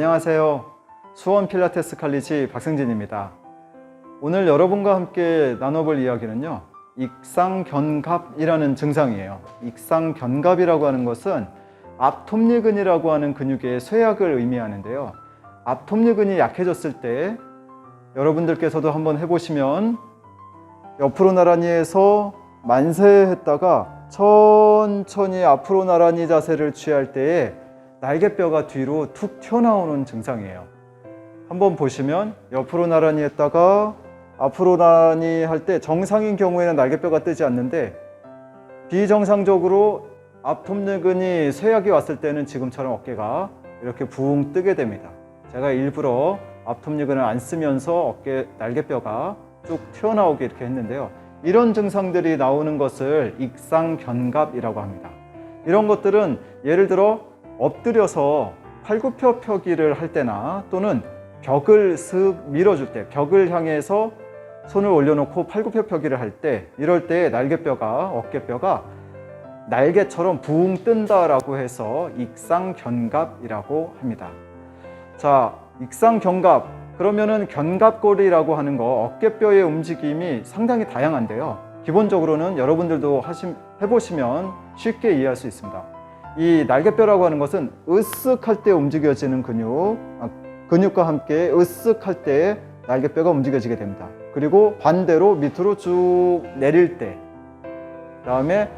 안녕하세요. 수원 필라테스 칼리지 박승진입니다. 오늘 여러분과 함께 나눠볼 이야기는요, 익상견갑이라는 증상이에요. 익상견갑이라고 하는 것은 앞톱니근이라고 하는 근육의 쇠약을 의미하는데요. 앞톱니근이 약해졌을 때 여러분들께서도 한번 해보시면 옆으로 나란히 해서 만세했다가 천천히 앞으로 나란히 자세를 취할 때에 날개뼈가 뒤로 툭 튀어나오는 증상이에요. 한번 보시면 옆으로 나란히 했다가 앞으로 나란히 할 때 정상인 경우에는 날개뼈가 뜨지 않는데 비정상적으로 앞톱니근이 쇠약이 왔을 때는 지금처럼 어깨가 이렇게 붕 뜨게 됩니다. 제가 일부러 앞톱니근을 안 쓰면서 어깨 날개뼈가 쭉 튀어나오게 이렇게 했는데요. 이런 증상들이 나오는 것을 익상견갑이라고 합니다. 이런 것들은 예를 들어 엎드려서 팔굽혀 펴기를 할 때나 또는 벽을 슥 밀어줄 때, 벽을 향해서 손을 올려놓고 팔굽혀 펴기를 할 때, 이럴 때 날개뼈가, 어깨뼈가 날개처럼 붕 뜬다라고 해서 익상견갑이라고 합니다. 자, 익상견갑, 그러면은 견갑골이라고 하는 거, 어깨뼈의 움직임이 상당히 다양한데요. 기본적으로는 여러분들도 해보시면 쉽게 이해할 수 있습니다. 이 날개뼈라고 하는 것은 으쓱할 때 움직여지는 근육과 함께 으쓱할 때 날개뼈가 움직여지게 됩니다. 그리고 반대로 밑으로 쭉 내릴 때, 그다음에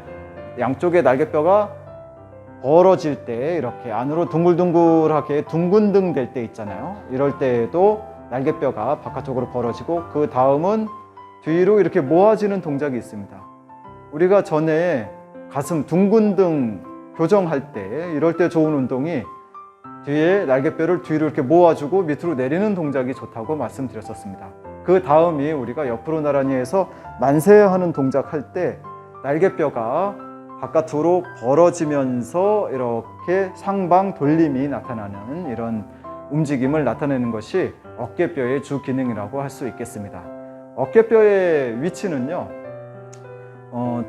양쪽의 날개뼈가 벌어질 때 이렇게 안으로 둥글둥글하게 둥근둥 될 때 있잖아요. 이럴 때에도 날개뼈가 바깥쪽으로 벌어지고 그 다음은 뒤로 이렇게 모아지는 동작이 있습니다. 우리가 전에 가슴 둥근둥 교정할 때 이럴 때 좋은 운동이 뒤에 날개뼈를 뒤로 이렇게 모아주고 밑으로 내리는 동작이 좋다고 말씀드렸었습니다. 그 다음이 우리가 옆으로 나란히 해서 만세하는 동작 할 때 날개뼈가 바깥으로 벌어지면서 이렇게 상방 돌림이 나타나는 이런 움직임을 나타내는 것이 어깨뼈의 주 기능이라고 할 수 있겠습니다. 어깨뼈의 위치는요,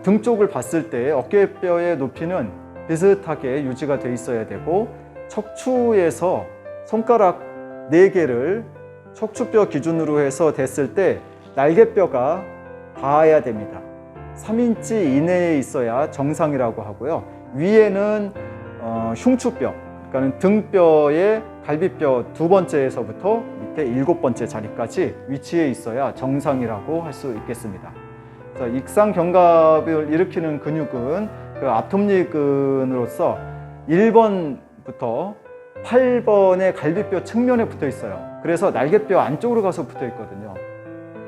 등 쪽을 봤을 때 어깨뼈의 높이는 비슷하게 유지가 돼 있어야 되고, 척추에서 손가락 4개를 척추뼈 기준으로 해서 댔을 때 날개뼈가 닿아야 됩니다. 3인치 이내에 있어야 정상이라고 하고요. 위에는 흉추뼈, 그러니까 등뼈의 갈비뼈 2번째에서부터 밑에 7번째 자리까지 위치해 있어야 정상이라고 할 수 있겠습니다. 그래서 익상견갑을 일으키는 근육은 그 앞톱니근으로서 1번부터 8번의 갈비뼈 측면에 붙어 있어요. 그래서 날개뼈 안쪽으로 가서 붙어 있거든요.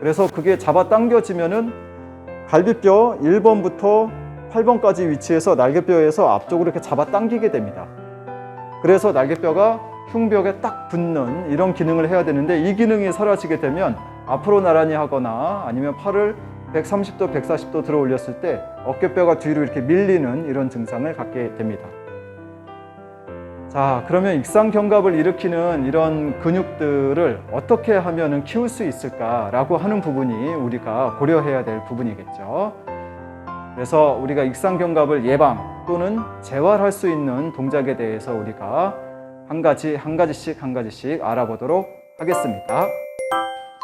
그래서 그게 잡아 당겨지면은 갈비뼈 1번부터 8번까지 위치해서 날개뼈에서 앞쪽으로 이렇게 잡아 당기게 됩니다. 그래서 날개뼈가 흉벽에 딱 붙는 이런 기능을 해야 되는데, 이 기능이 사라지게 되면 앞으로 나란히 하거나 아니면 팔을 130도, 140도 들어 올렸을 때 어깨뼈가 뒤로 이렇게 밀리는 이런 증상을 갖게 됩니다. 자, 그러면 익상견갑을 일으키는 이런 근육들을 어떻게 하면 키울 수 있을까라고 하는 부분이 우리가 고려해야 될 부분이겠죠. 그래서 우리가 익상견갑을 예방 또는 재활할 수 있는 동작에 대해서 우리가 한 가지씩 알아보도록 하겠습니다.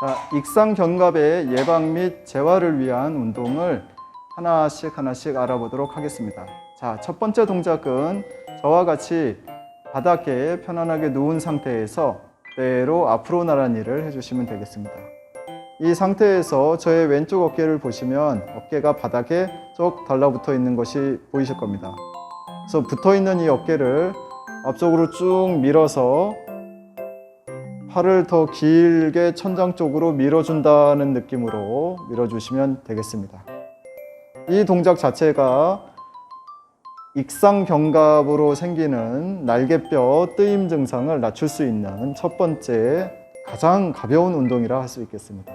자, 익상견갑의 예방 및 재활을 위한 운동을 하나씩 알아보도록 하겠습니다. 자, 첫 번째 동작은 저와 같이 바닥에 편안하게 누운 상태에서 그대로 앞으로 나란히를 해주시면 되겠습니다. 이 상태에서 저의 왼쪽 어깨를 보시면 어깨가 바닥에 쭉 달라붙어 있는 것이 보이실 겁니다. 그래서 붙어 있는 이 어깨를 앞쪽으로 쭉 밀어서 팔을 더 길게 천장 쪽으로 밀어준다는 느낌으로 밀어주시면 되겠습니다. 이 동작 자체가 익상견갑으로 생기는 날개뼈 뜨임 증상을 낮출 수 있는 첫 번째 가장 가벼운 운동이라 할 수 있겠습니다.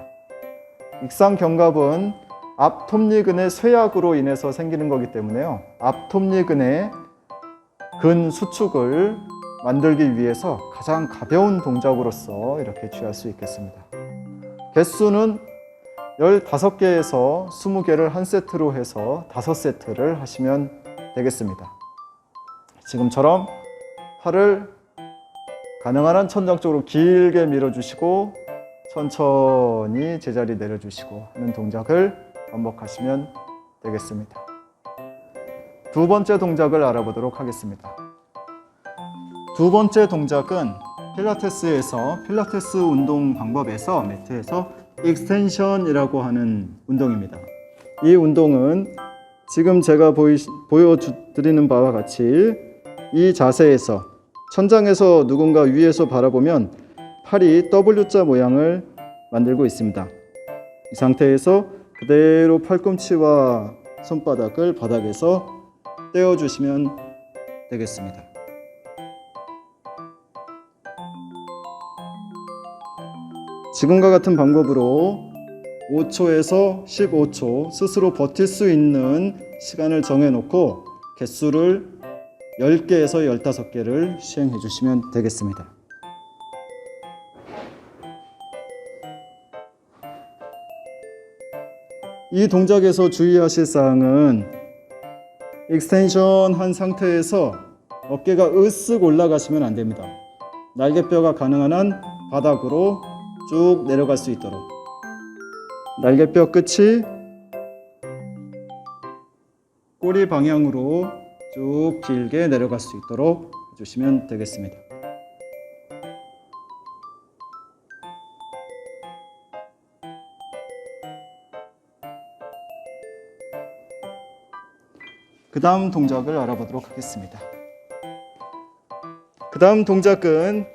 익상견갑은 앞톱니근의 쇠약으로 인해서 생기는 거기 때문에요. 앞톱니근의 근 수축을 만들기 위해서 가장 가벼운 동작으로서 이렇게 취할 수 있겠습니다. 개수는 15개에서 20개를 한 세트로 해서 5세트를 하시면 되겠습니다. 지금처럼 팔을 가능한 한 천장 쪽으로 길게 밀어주시고 천천히 제자리 내려주시고 하는 동작을 반복하시면 되겠습니다. 두 번째 동작을 알아보도록 하겠습니다. 두 번째 동작은 필라테스에서 필라테스 운동 방법에서 매트에서 익스텐션이라고 하는 운동입니다. 이 운동은 지금 제가 보여드리는 바와 같이 이 자세에서 천장에서 누군가 위에서 바라보면 팔이 W자 모양을 만들고 있습니다. 이 상태에서 그대로 팔꿈치와 손바닥을 바닥에서 떼어주시면 되겠습니다. 지금과 같은 방법으로 5초에서 15초 스스로 버틸 수 있는 시간을 정해놓고 개수를 10개에서 15개를 시행해 주시면 되겠습니다. 이 동작에서 주의하실 사항은 익스텐션 한 상태에서 어깨가 으쓱 올라가시면 안 됩니다. 날개뼈가 가능한 한 바닥으로 쭉 내려갈 수 있도록 날개뼈 끝이 꼬리 방향으로 쭉 길게 내려갈 수 있도록 해주시면 되겠습니다. 그 다음 동작을 알아보도록 하겠습니다. 그 다음 동작은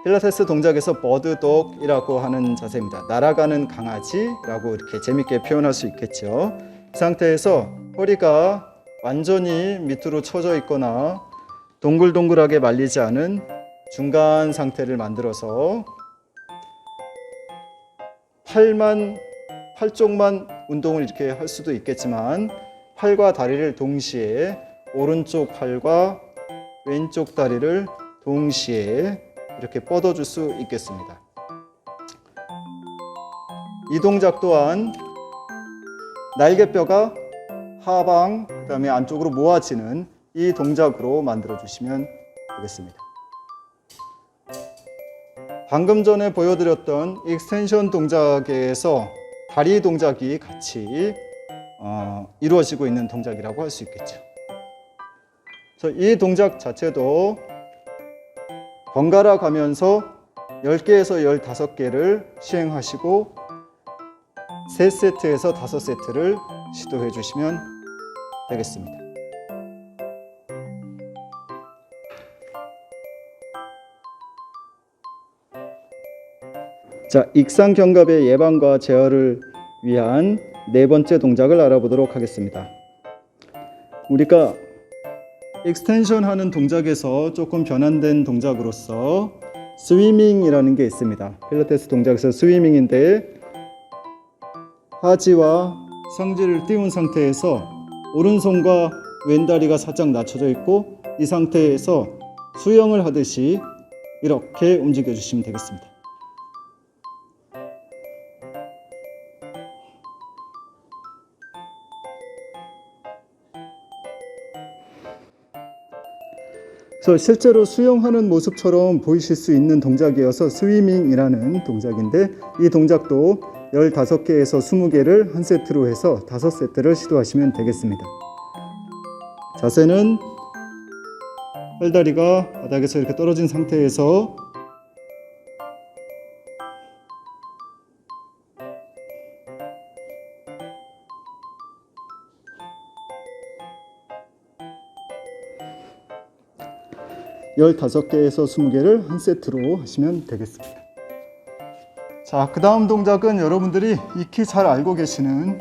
필라테스 동작에서 버드독이라고 하는 자세입니다. 날아가는 강아지라고 이렇게 재밌게 표현할 수 있겠죠. 이 상태에서 허리가 완전히 밑으로 처져 있거나 동글동글하게 말리지 않은 중간 상태를 만들어서 팔 쪽만 운동을 이렇게 할 수도 있겠지만 팔과 다리를 동시에 오른쪽 팔과 왼쪽 다리를 동시에 이렇게 뻗어줄 수 있겠습니다. 이 동작 또한 날개뼈가 하방, 그 다음에 안쪽으로 모아지는 이 동작으로 만들어주시면 되겠습니다. 방금 전에 보여드렸던 익스텐션 동작에서 다리 동작이 같이 이루어지고 있는 동작이라고 할 수 있겠죠. 그래서 이 동작 자체도 번갈아 가면서 10개에서 15개를 시행하시고 3세트에서 5세트를 시도해 주시면 되겠습니다. 자, 익상견갑의 예방과 제어를 위한 네 번째 동작을 알아보도록 하겠습니다. 우리가 익스텐션 하는 동작에서 조금 변환된 동작으로서 스위밍이라는 게 있습니다. 필라테스 동작에서 스위밍인데 하지와 상지를 띄운 상태에서 오른손과 왼다리가 살짝 낮춰져 있고 이 상태에서 수영을 하듯이 이렇게 움직여 주시면 되겠습니다. 그래서 실제로 수영하는 모습처럼 보이실 수 있는 동작이어서 스위밍이라는 동작인데 이 동작도 15개에서 20개를 한 세트로 해서 5세트를 시도하시면 되겠습니다. 자세는 팔다리가 바닥에서 이렇게 떨어진 상태에서 (15개에서 20개를) 한 세트로 하시면 되겠습니다. 자, 그 다음 동작은 여러분들이 익히 잘 알고 계시는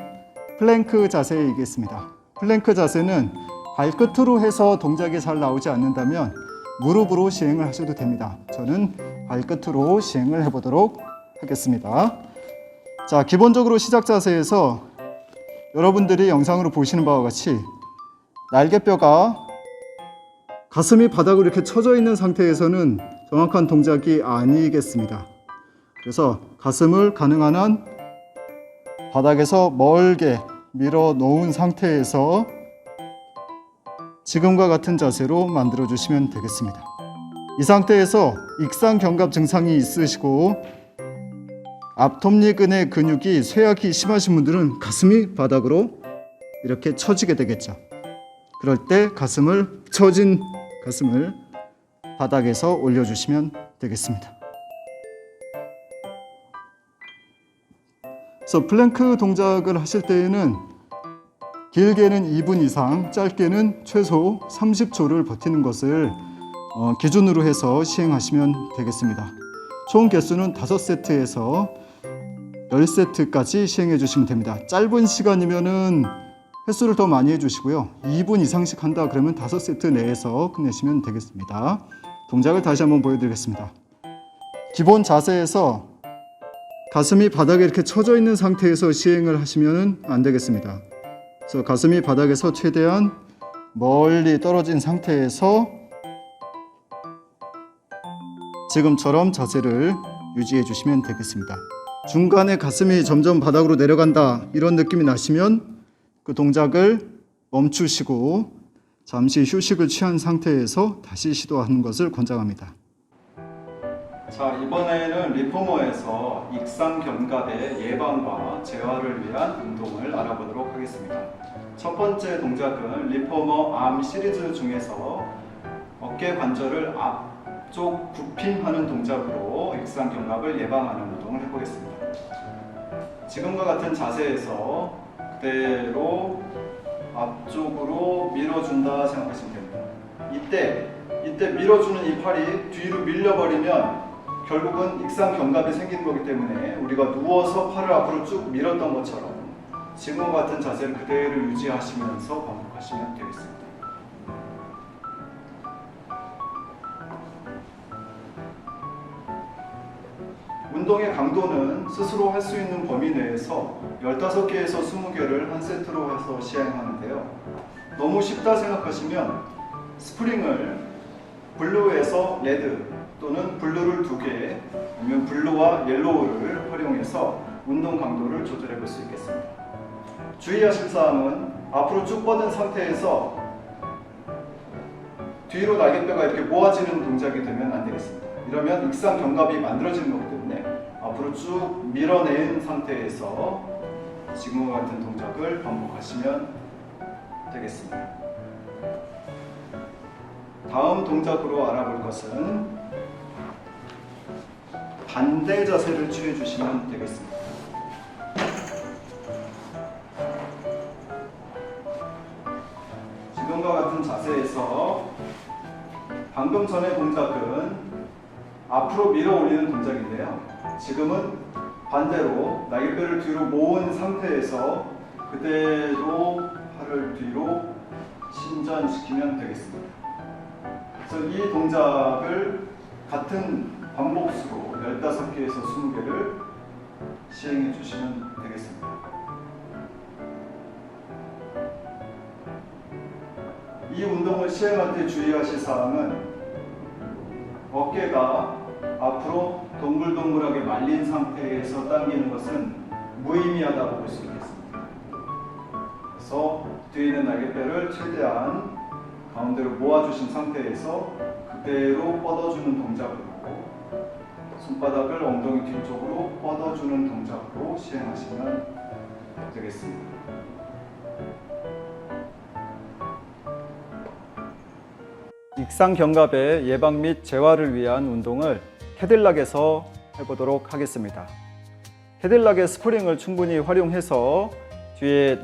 플랭크 자세이겠습니다. 플랭크 자세는 발끝으로 해서 동작이 잘 나오지 않는다면 무릎으로 시행을 하셔도 됩니다. 저는 발끝으로 시행을 해보도록 하겠습니다. 자, 기본적으로 시작 자세에서 여러분들이 영상으로 보시는 바와 같이 날개뼈가 가슴이 바닥으로 이렇게 쳐져 있는 상태에서는 정확한 동작이 아니겠습니다. 그래서 가슴을 가능한 한 바닥에서 멀게 밀어 놓은 상태에서 지금과 같은 자세로 만들어 주시면 되겠습니다. 이 상태에서 익상견갑 증상이 있으시고 앞톱니근의 근육이 쇠약이 심하신 분들은 가슴이 바닥으로 이렇게 처지게 되겠죠. 그럴 때 처진 가슴을 바닥에서 올려주시면 되겠습니다. 그래서 플랭크 동작을 하실 때에는 길게는 2분 이상, 짧게는 최소 30초를 버티는 것을 기준으로 해서 시행하시면 되겠습니다. 총 개수는 5세트에서 10세트까지 시행해 주시면 됩니다. 짧은 시간이면은 횟수를 더 많이 해주시고요. 2분 이상씩 한다 그러면 5세트 내에서 끝내시면 되겠습니다. 동작을 다시 한번 보여드리겠습니다. 기본 자세에서 가슴이 바닥에 이렇게 처져 있는 상태에서 시행을 하시면 안 되겠습니다. 그래서 가슴이 바닥에서 최대한 멀리 떨어진 상태에서 지금처럼 자세를 유지해 주시면 되겠습니다. 중간에 가슴이 점점 바닥으로 내려간다 이런 느낌이 나시면 그 동작을 멈추시고 잠시 휴식을 취한 상태에서 다시 시도하는 것을 권장합니다. 자, 이번에는 리포머에서 익상견갑의 예방과 재활을 위한 운동을 알아보도록 하겠습니다. 첫 번째 동작은 리포머 암 시리즈 중에서 어깨 관절을 앞쪽 굽힘하는 동작으로 익상견갑을 예방하는 운동을 해보겠습니다. 지금과 같은 자세에서 그대로 앞쪽으로 밀어준다 생각하시면 됩니다. 이때 밀어주는 이 팔이 뒤로 밀려버리면 결국은 익상견갑이 생기는 거기 때문에 우리가 누워서 팔을 앞으로 쭉 밀었던 것처럼 지금과 같은 자세를 그대로 유지하시면서 반복하시면 되겠습니다. 운동의 강도는 스스로 할 수 있는 범위 내에서 15개에서 20개를 한 세트로 해서 시행하는데요. 너무 쉽다 생각하시면 스프링을 블루에서 레드 또는 블루를 2개 아니면 블루와 옐로우를 활용해서 운동 강도를 조절해 볼 수 있겠습니다. 주의하실 사항은 앞으로 쭉 뻗은 상태에서 뒤로 날개뼈가 이렇게 모아지는 동작이 되면 안 되겠습니다. 이러면 익상견갑이 만들어지는 거기 때문에 앞으로 쭉 밀어낸 상태에서 지금과 같은 동작을 반복하시면 되겠습니다. 다음 동작으로 알아볼 것은 반대 자세를 취해 주시면 되겠습니다. 지금과 같은 자세에서 방금 전의 동작은 앞으로 밀어 올리는 동작인데요. 지금은 반대로 날개뼈를 뒤로 모은 상태에서 그대로 팔을 뒤로 신전시키면 되겠습니다. 그래서 이 동작을 같은 반복수로 15개에서 20개를 시행해 주시면 되겠습니다. 이 운동을 시행할 때 주의하실 사항은 어깨가 앞으로 동글동글하게 말린 상태에서 당기는 것은 무의미하다고 볼 수 있겠습니다. 그래서 뒤에 있는 날개뼈를 최대한 가운데로 모아주신 상태에서 그대로 뻗어주는 동작으로 손바닥을 엉덩이 뒤쪽으로 뻗어주는 동작으로 시행하시면 되겠습니다. 익상견갑의 예방 및 재활을 위한 운동을 캐딜락에서 해보도록 하겠습니다. 캐딜락의 스프링을 충분히 활용해서 뒤에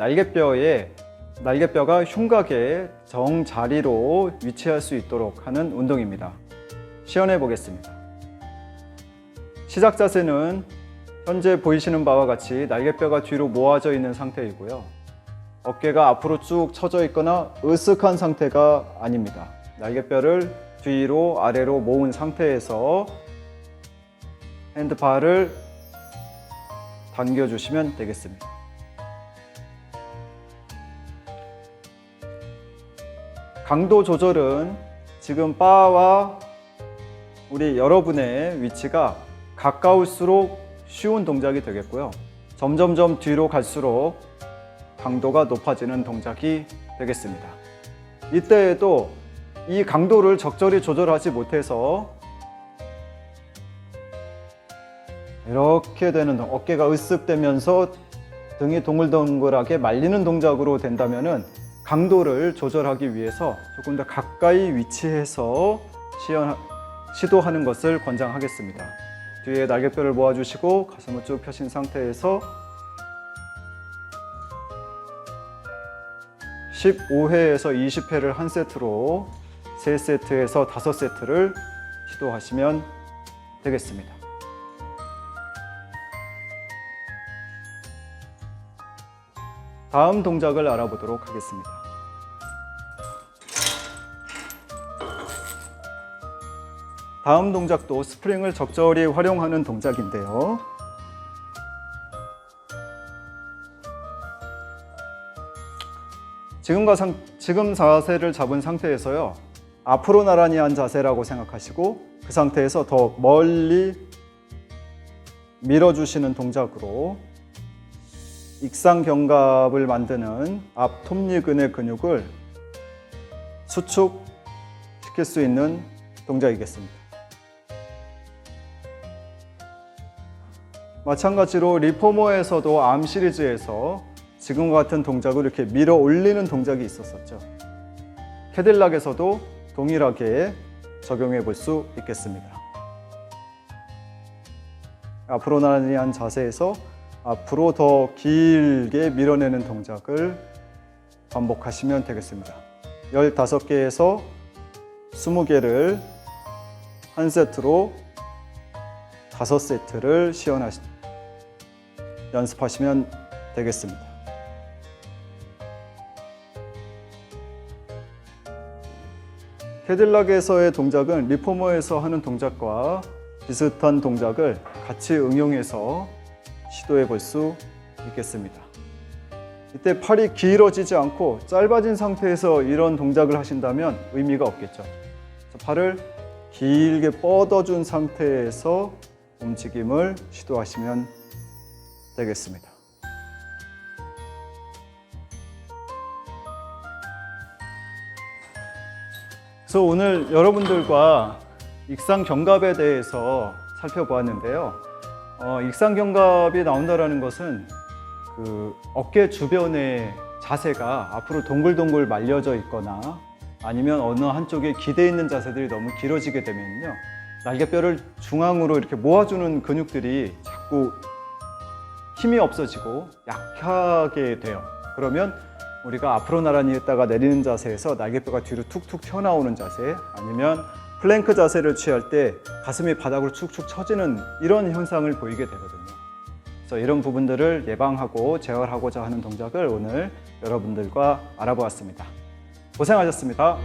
날개뼈가 흉곽의 정자리로 위치할 수 있도록 하는 운동입니다. 시연해 보겠습니다. 시작 자세는 현재 보이시는 바와 같이 날개뼈가 뒤로 모아져 있는 상태이고요. 어깨가 앞으로 쭉 처져 있거나 으쓱한 상태가 아닙니다. 날개뼈를 뒤로 아래로 모은 상태에서 핸드바를 당겨주시면 되겠습니다. 강도 조절은 지금 바와 우리 여러분의 위치가 가까울수록 쉬운 동작이 되겠고요. 점점점 뒤로 갈수록 강도가 높아지는 동작이 되겠습니다. 이때에도 이 강도를 적절히 조절하지 못해서 이렇게 되는 어깨가 으쓱대면서 등이 동글동글하게 말리는 동작으로 된다면은 강도를 조절하기 위해서 조금 더 가까이 위치해서 시도하는 것을 권장하겠습니다. 뒤에 날개뼈를 모아주시고 가슴을 쭉 펴신 상태에서 15회에서 20회를 한 세트로 3세트에서 5세트를 시도하시면 되겠습니다. 다음 동작을 알아보도록 하겠습니다. 다음 동작도 스프링을 적절히 활용하는 동작인데요. 지금 자세를 잡은 상태에서요, 앞으로 나란히 한 자세라고 생각하시고 그 상태에서 더 멀리 밀어주시는 동작으로 익상견갑을 만드는 앞 톱니근의 근육을 수축시킬 수 있는 동작이겠습니다. 마찬가지로 리포머에서도 암 시리즈에서 지금과 같은 동작을 이렇게 밀어 올리는 동작이 있었었죠. 캐딜락에서도 동일하게 적용해 볼 수 있겠습니다. 앞으로 나란히 한 자세에서 앞으로 더 길게 밀어내는 동작을 반복하시면 되겠습니다. 15개에서 20개를 한 세트로 5세트를 연습하시면 되겠습니다. 캐딜락에서의 동작은 리포머에서 하는 동작과 비슷한 동작을 같이 응용해서 시도해 볼 수 있겠습니다. 이때 팔이 길어지지 않고 짧아진 상태에서 이런 동작을 하신다면 의미가 없겠죠. 팔을 길게 뻗어준 상태에서 움직임을 시도하시면 되겠습니다. 그래서 오늘 여러분들과 익상견갑에 대해서 살펴보았는데요. 익상견갑이 나온다는 것은 그 어깨 주변의 자세가 앞으로 동글동글 말려져 있거나 아니면 어느 한쪽에 기대 있는 자세들이 너무 길어지게 되면요, 날개뼈를 중앙으로 이렇게 모아주는 근육들이 자꾸 힘이 없어지고 약하게 돼요. 그러면 우리가 앞으로 나란히 했다가 내리는 자세에서 날개뼈가 뒤로 툭툭 튀어나오는 자세, 아니면 플랭크 자세를 취할 때 가슴이 바닥으로 축축 처지는 이런 현상을 보이게 되거든요. 그래서 이런 부분들을 예방하고 재활하고자 하는 동작을 오늘 여러분들과 알아보았습니다. 고생하셨습니다.